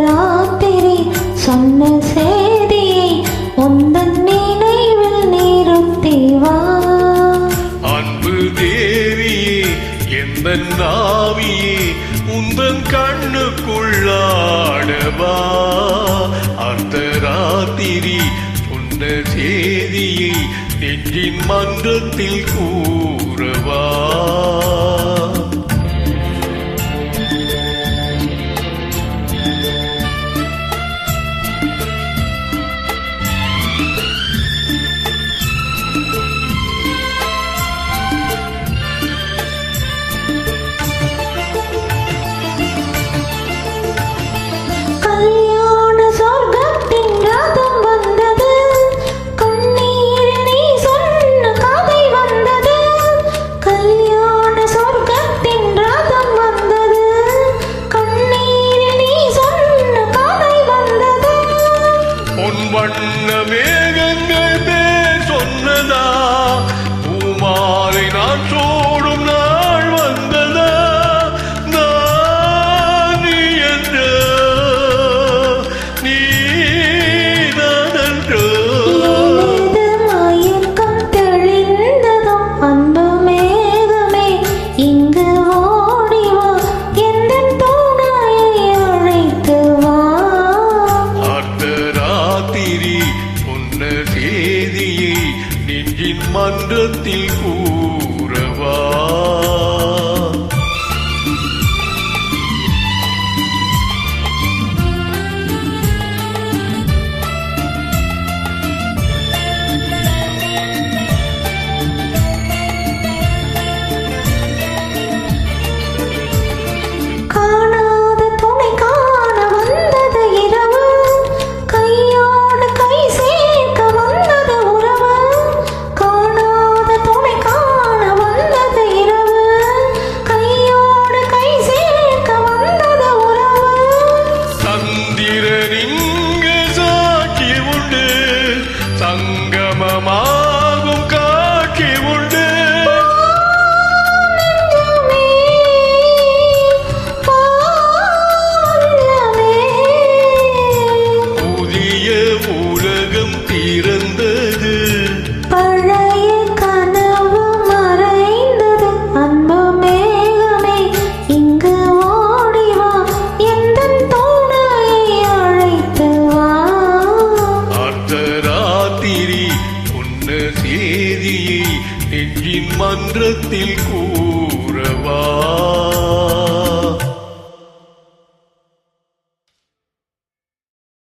ராத்திரி சொன்ன செய்தியை உந்தன் நினைவில் நிறுத்திவா. அன்பு தேவியே எந்தன் நாவியே உந்தன் கண்ணுக்குள்ளாடவா. அர்த்தராத்திரி சொன்ன செய்தியை நெஞ்சின் மன்றத்தில் கூறவா. வண்ண மேகங்கள் பேர் சொன்னதா, பூமாலை நான் சோடும் நாள் வந்ததா. நான் நீ என்ற நீ நன்றோ மயக்கம் தெளிந்ததும் அன்பு மேகமே இங்கு ஓடிவா. எந்த தோணையை அழைத்து வா. சொன்ன செய்தியை நெஞ்சின் மன்றத்தில் கூறவா. சங்கமமாகும் காட்சி உண்டு. புதிய உலகம் பிறந்தது, பழைய கனவு மறைந்தது. அன்பு மேகமே இங்கு ஓடிவா. எந்த தோணையை அழைத்து வா. அர்த்தராத்திரி சொன்ன செய்தியை நெஞ்சின் மன்றத்தில் கூறவா.